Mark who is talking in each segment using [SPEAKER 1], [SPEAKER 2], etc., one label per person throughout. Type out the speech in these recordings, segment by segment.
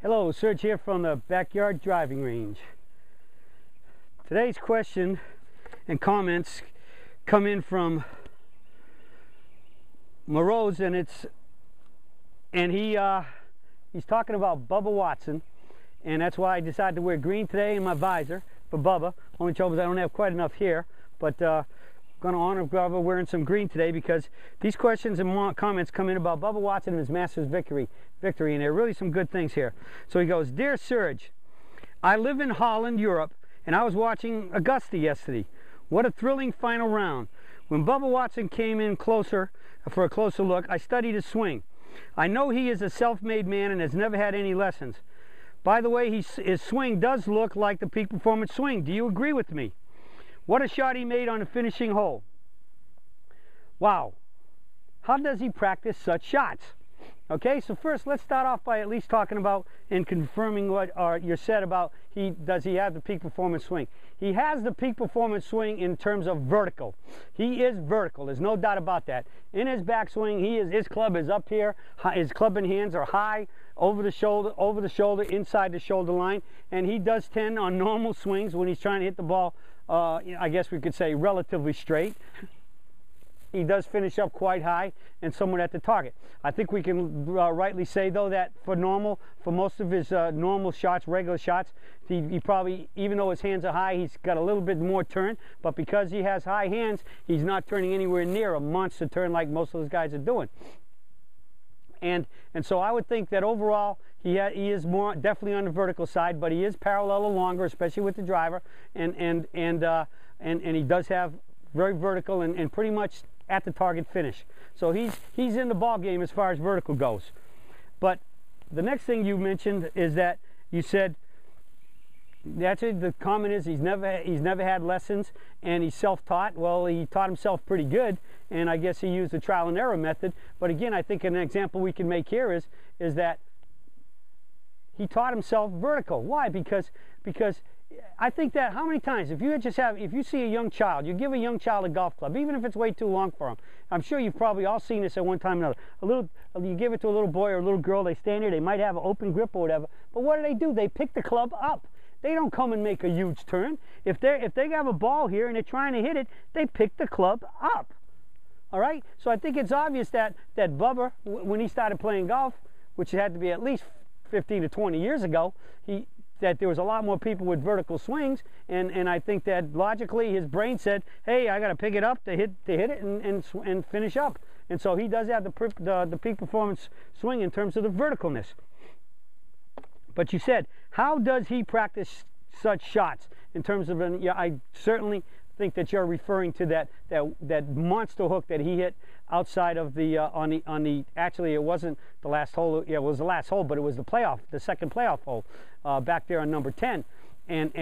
[SPEAKER 1] Hello, Serge here from the Backyard Driving Range. Today's question and comments come in from Morose, and he's talking about Bubba Watson, and that's why I decided to wear green today in my visor for Bubba. Only trouble is I don't have quite enough here, but I'm going to honor Bubba wearing some green today because these questions and comments come in about Bubba Watson and his Masters victory, and there are really some good things here. So he goes, "Dear Serge, I live in Holland, Europe, and I was watching Augusta yesterday. What a thrilling final round. When Bubba Watson came in closer for a closer look, I studied his swing. I know he is a self-made man and has never had any lessons. By the way, his swing does look like the peak performance swing. Do you agree with me? What a shot he made on the finishing hole. Wow. How does he practice such shots?" Okay, so first let's start off by at least talking about and confirming what you said about does he have the peak performance swing. He has the peak performance swing in terms of vertical. He is vertical, there's no doubt about that. In his backswing, his club is up here, his clubbing hands are high, over the shoulder, inside the shoulder line, and he does tend on normal swings when he's trying to hit the ball, I guess we could say relatively straight. He does finish up quite high and somewhat at the target. I think we can rightly say, though, that for most of his normal shots, regular shots, he probably, even though his hands are high, he's got a little bit more turn, but because he has high hands, he's not turning anywhere near a monster turn like most of those guys are doing. And so I would think that overall he is more definitely on the vertical side, but he is parallel or longer, especially with the driver, and he does have very vertical and pretty much at the target finish. So he's in the ball game as far as vertical goes. But the next thing you mentioned is that you said actually the comment is he's never had lessons and he's self-taught. Well, he taught himself pretty good, and I guess he used the trial and error method. But again, I think an example we can make here is that he taught himself vertical. Why? Because I think that how many times, if you see a young child, you give a young child a golf club, even if it's way too long for him. I'm sure you've probably all seen this at one time or another. You give it to a little boy or a little girl, they stand there, they might have an open grip or whatever, but what do? They pick the club up. They don't come and make a huge turn. If they have a ball here and they're trying to hit it, they pick the club up. All right? So I think it's obvious that Bubba, when he started playing golf, which had to be at least 15 to 20 years ago, that there was a lot more people with vertical swings, and I think that logically his brain said, hey, I got to pick it up to hit it and finish up. And so he does have the peak performance swing in terms of the verticalness. But you said, how does he practice such shots in terms of I certainly think that you're referring to that monster hook that he hit outside of the actually it wasn't the last hole. Yeah, it was the last hole, but it was the second playoff hole back there on number 10, and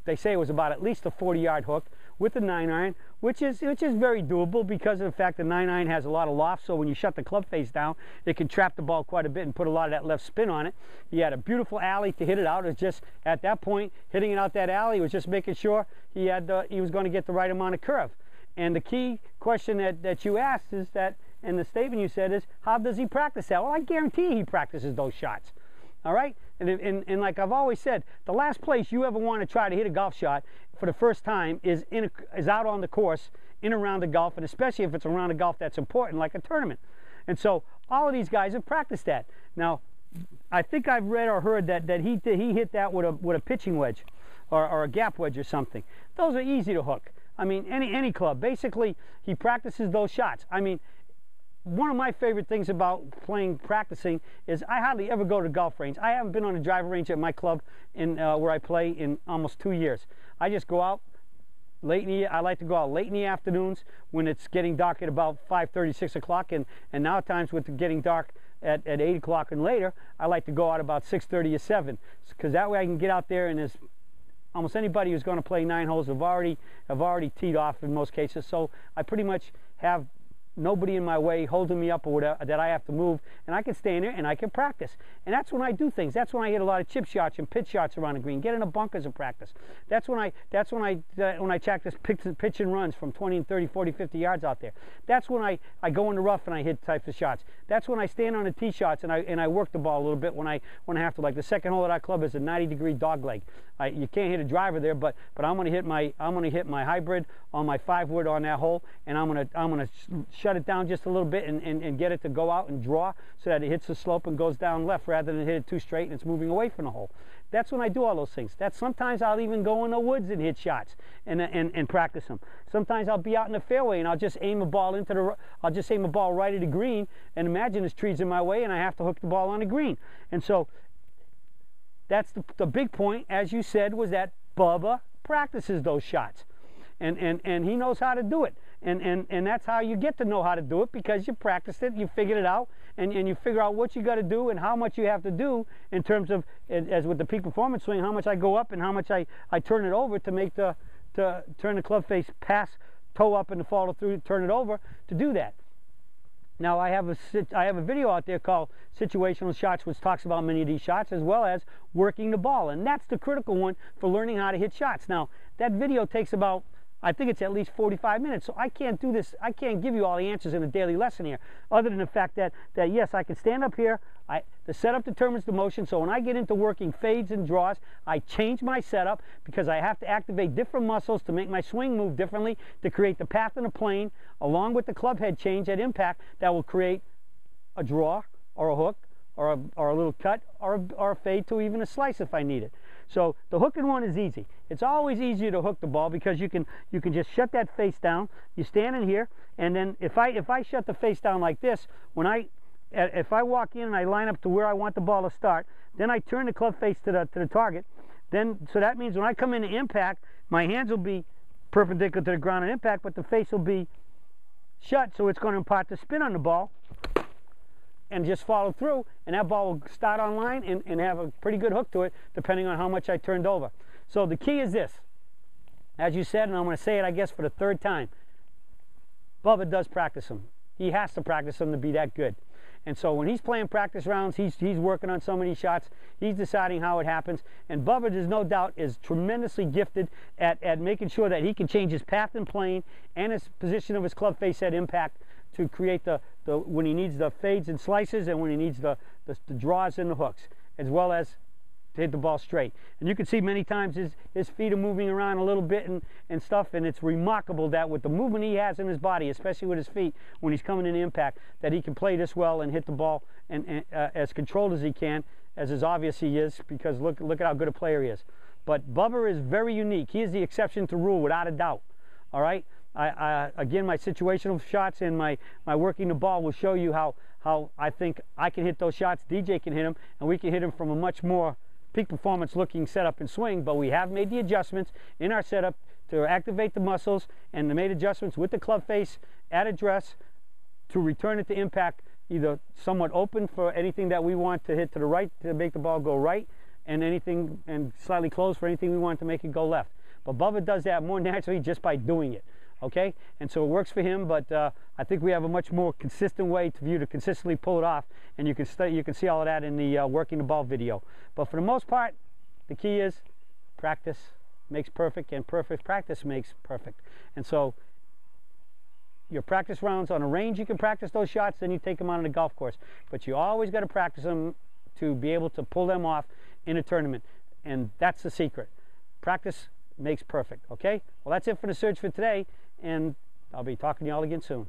[SPEAKER 1] they say it was about at least a 40-yard hook with the 9-iron, which is very doable because of the fact the 9-iron has a lot of loft. So when you shut the club face down, it can trap the ball quite a bit and put a lot of that left spin on it. He had a beautiful alley to hit it out. It was just at that point hitting it out that alley was just making sure he was going to get the right amount of curve. And the key question that you asked is that, and the statement you said is, how does he practice that? Well, I guarantee he practices those shots. All right? And like I've always said, the last place you ever want to try to hit a golf shot for the first time is out on the course, in a round of golf, and especially if it's a round of golf that's important, like a tournament. And so all of these guys have practiced that. Now, I think I've read or heard that he hit that with a pitching wedge or a gap wedge or something. Those are easy to hook. I mean, any club. Basically, he practices those shots. I mean, one of my favorite things about practicing is I hardly ever go to the golf range. I haven't been on a driver range at my club where I play in almost 2 years. I just go out late in I like to go out late in the afternoons when it's getting dark at about 5:30, 6 o'clock, and now at times with it getting dark at 8 o'clock and later, I like to go out about 6:30 or 7, because that way I can get out there and there's almost anybody who's going to play 9 holes have already teed off in most cases. So I pretty much have nobody in my way holding me up or whatever that I have to move, and I can stay in there and I can practice. And that's when I do things. That's when I hit a lot of chip shots and pitch shots around the green, get into bunkers and practice. That's when I practice pitch and runs from 20 and 30, 40, 50 yards out there. That's when I go in the rough and I hit types of shots. That's when I stand on the tee shots and I work the ball a little bit when I have to. Like the second hole of that club is a 90-degree dog leg. You can't hit a driver there, but I'm going to hit my hybrid on my 5-wood on that hole, and I'm going to shut it down just a little bit and get it to go out and draw so that it hits the slope and goes down left rather than hit it too straight and it's moving away from the hole. That's when I do all those things. Sometimes I'll even go in the woods and hit shots and practice them. Sometimes I'll be out in the fairway and I'll just aim a ball right at the green, and imagine there's trees in my way and I have to hook the ball on the green. And so that's the big point, as you said, was that Bubba practices those shots. And he knows how to do it. And that's how you get to know how to do it, because you practiced it, you figured it out, and you figure out what you got to do and how much you have to do in terms of, as with the peak performance swing, how much I go up and how much I turn it over to turn the club face past, toe up and to follow through, turn it over to do that. Now I have a video out there called Situational Shots, which talks about many of these shots as well as working the ball, and that's the critical one for learning how to hit shots. Now that video takes about, I think it's at least 45 minutes, so I can't do this. I can't give you all the answers in a daily lesson here, other than the fact that yes, I can stand up here. The setup determines the motion, so when I get into working fades and draws, I change my setup because I have to activate different muscles to make my swing move differently to create the path in the plane, along with the club head change at impact that will create a draw or a hook or a little cut or a fade to even a slice if I need it. So the hooking one is easy. It's always easier to hook the ball because you can just shut that face down. You stand in here, and then if I shut the face down like this, if I walk in and I line up to where I want the ball to start, then I turn the club face to the target. So that means when I come into impact, my hands will be perpendicular to the ground on impact, but the face will be shut, so it's going to impart the spin on the ball and just follow through, and that ball will start on line and have a pretty good hook to it depending on how much I turned over. So the key is this, as you said, and I'm going to say it I guess for the third time, Bubba does practice them. He has to practice them to be that good. And so when he's playing practice rounds, he's working on so many shots, he's deciding how it happens, and Bubba, there's no doubt, is tremendously gifted at making sure that he can change his path and plane and his position of his club face at impact to create when he needs the fades and slices and when he needs the draws and the hooks, as well as to hit the ball straight. And you can see many times his feet are moving around a little bit and stuff, and it's remarkable that with the movement he has in his body, especially with his feet, when he's coming in impact, that he can play this well and hit the ball and as controlled as he can, as is obvious he is, because look at how good a player he is. But Bubba is very unique. He is the exception to rule without a doubt. All right? Again, my situational shots and my working the ball will show you how I think I can hit those shots, DJ can hit them, and we can hit them from a much more peak performance looking setup and swing. But we have made the adjustments in our setup to activate the muscles, and made adjustments with the club face at address to return it to impact, either somewhat open for anything that we want to hit to the right to make the ball go right, and slightly closed for anything we want to make it go left. But Bubba does that more naturally just by doing it. Okay, and so it works for him, but I think we have a much more consistent way for you to consistently pull it off, and you can see all of that in the working the ball video. But for the most part, the key is practice makes perfect, and perfect practice makes perfect. And so your practice rounds on a range, you can practice those shots, then you take them out on the golf course. But you always got to practice them to be able to pull them off in a tournament, and that's the secret. Practice makes perfect. Okay, well, that's it for the Surge for today, and I'll be talking to you all again soon.